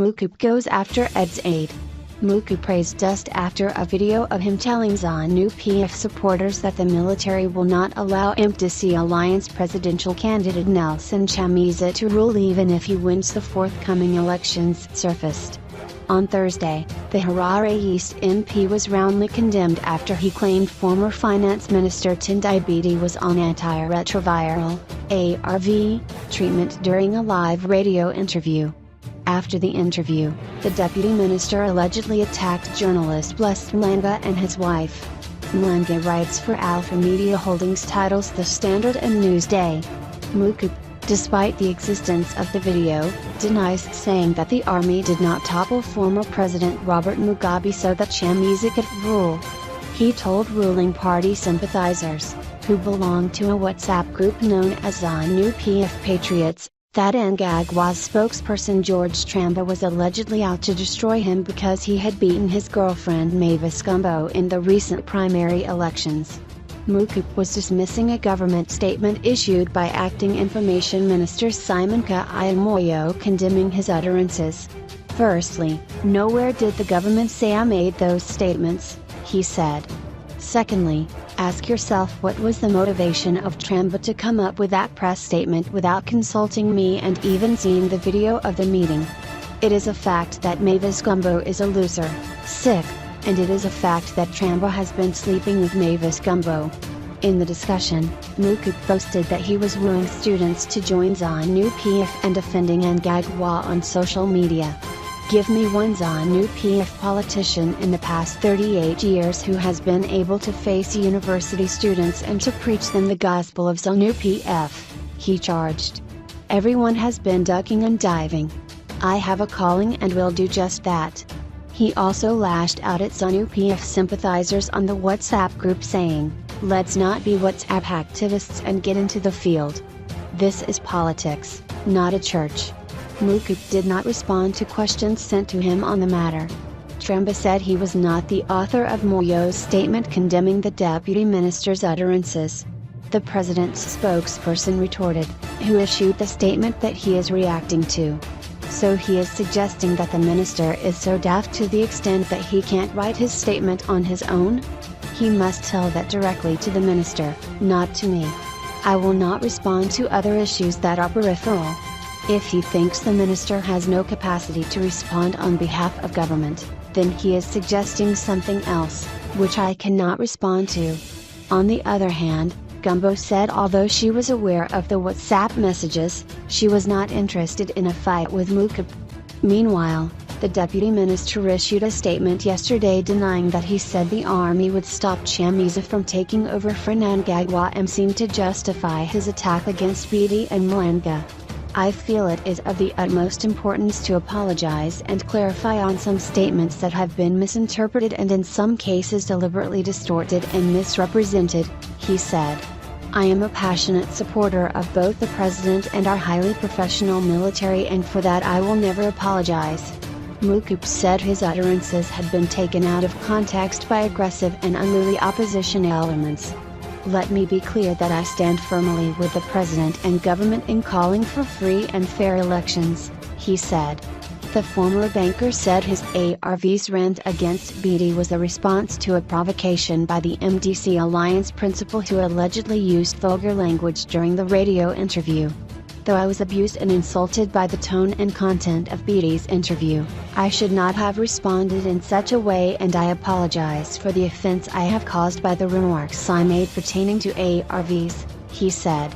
Mukupe goes after aide's aide. Mukupe praised just after a video of him telling Zanu PF supporters that the military will not allow MDC Alliance presidential candidate Nelson Chamisa to rule even if he wins the forthcoming elections surfaced. On Thursday, the Harare East MP was roundly condemned after he claimed former Finance Minister Tendai Biti was on antiretroviral (ARV) treatment during a live radio interview. After the interview, the deputy minister allegedly attacked journalist Blessed Mnangagwa and his wife. Mnangagwa writes for Alpha Media Holdings titles The Standard and Newsday. Mukupe, despite the existence of the video, denies saying that the army did not topple former President Robert Mugabe so that Chamisa could rule. He told ruling party sympathizers, who belong to a WhatsApp group known as Zanu PF Patriots, that Mnangagwa's spokesperson George Tramba was allegedly out to destroy him because he had beaten his girlfriend Mavis Gumbo in the recent primary elections. Mukupe was dismissing a government statement issued by Acting Information Minister Simon Kaya-Moyo condemning his utterances. Firstly, nowhere did the government say I made those statements, he said. Secondly, ask yourself what was the motivation of Tramba to come up with that press statement without consulting me and even seeing the video of the meeting. It is a fact that Mavis Gumbo is a loser, sick, and it is a fact that Tramba has been sleeping with Mavis Gumbo. In the discussion, Mukupe boasted that he was wooing students to join Zanu PF and defending Mnangagwa on social media. Give me one Zanu PF politician in the past 38 years who has been able to face university students and to preach them the gospel of Zanu PF, he charged. Everyone has been ducking and diving. I have a calling and will do just that. He also lashed out at Zanu PF sympathizers on the WhatsApp group saying, "Let's not be WhatsApp activists and get into the field. This is politics, not a church." Mukupe did not respond to questions sent to him on the matter. Tramba said he was not the author of Moyo's statement condemning the deputy minister's utterances. The president's spokesperson retorted, "Who issued the statement that he is reacting to?" So he is suggesting that the minister is so daft to the extent that he can't write his statement on his own? He must tell that directly to the minister, not to me. I will not respond to other issues that are peripheral. If he thinks the minister has no capacity to respond on behalf of government, then he is suggesting something else, which I cannot respond to. On the other hand, Gumbo said although she was aware of the WhatsApp messages, she was not interested in a fight with Mukupe. Meanwhile, the deputy minister issued a statement yesterday denying that he said the army would stop Chamisa from taking over for Mnangagwa and seemed to justify his attack against Biti and Mnangagwa. I feel it is of the utmost importance to apologize and clarify on some statements that have been misinterpreted and in some cases deliberately distorted and misrepresented, he said. I am a passionate supporter of both the president and our highly professional military, and for that I will never apologize. Mukupe said his utterances had been taken out of context by aggressive and unruly opposition elements. Let me be clear that I stand firmly with the president and government in calling for free and fair elections, he said. The former banker said his ARV's rant against Biti was a response to a provocation by the MDC Alliance principal who allegedly used vulgar language during the radio interview. Though I was abused and insulted by the tone and content of Biti's interview, I should not have responded in such a way, and I apologize for the offense I have caused by the remarks I made pertaining to ARVs, he said.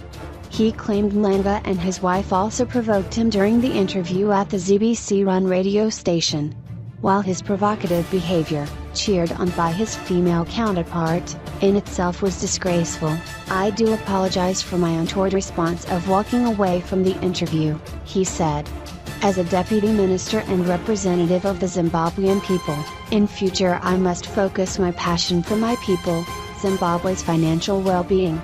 He claimed Mnangagwa and his wife also provoked him during the interview at the ZBC-run radio station. While his provocative behavior, cheered on by his female counterpart, in itself was disgraceful, I do apologize for my untoward response of walking away from the interview, he said. As a deputy minister and representative of the Zimbabwean people, in future I must focus my passion for my people, Zimbabwe's financial well-being.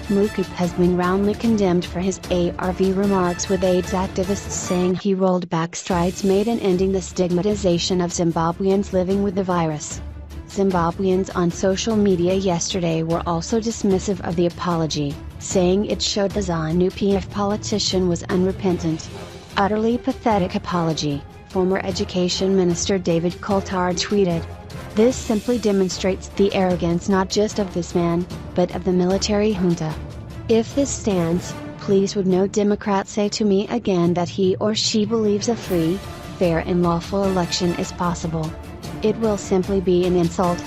Mukupe has been roundly condemned for his ARV remarks, with AIDS activists saying he rolled back strides made in ending the stigmatization of Zimbabweans living with the virus. Zimbabweans on social media yesterday were also dismissive of the apology, saying it showed the Zanu PF politician was unrepentant. Utterly pathetic apology, former Education Minister David Coulthard tweeted. This simply demonstrates the arrogance not just of this man, but of the military junta. If this stands, please would no Democrat say to me again that he or she believes a free, fair and lawful election is possible. It will simply be an insult.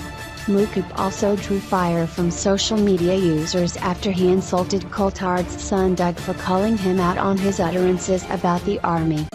Mukupe also drew fire from social media users after he insulted Coulthard's son Doug for calling him out on his utterances about the army.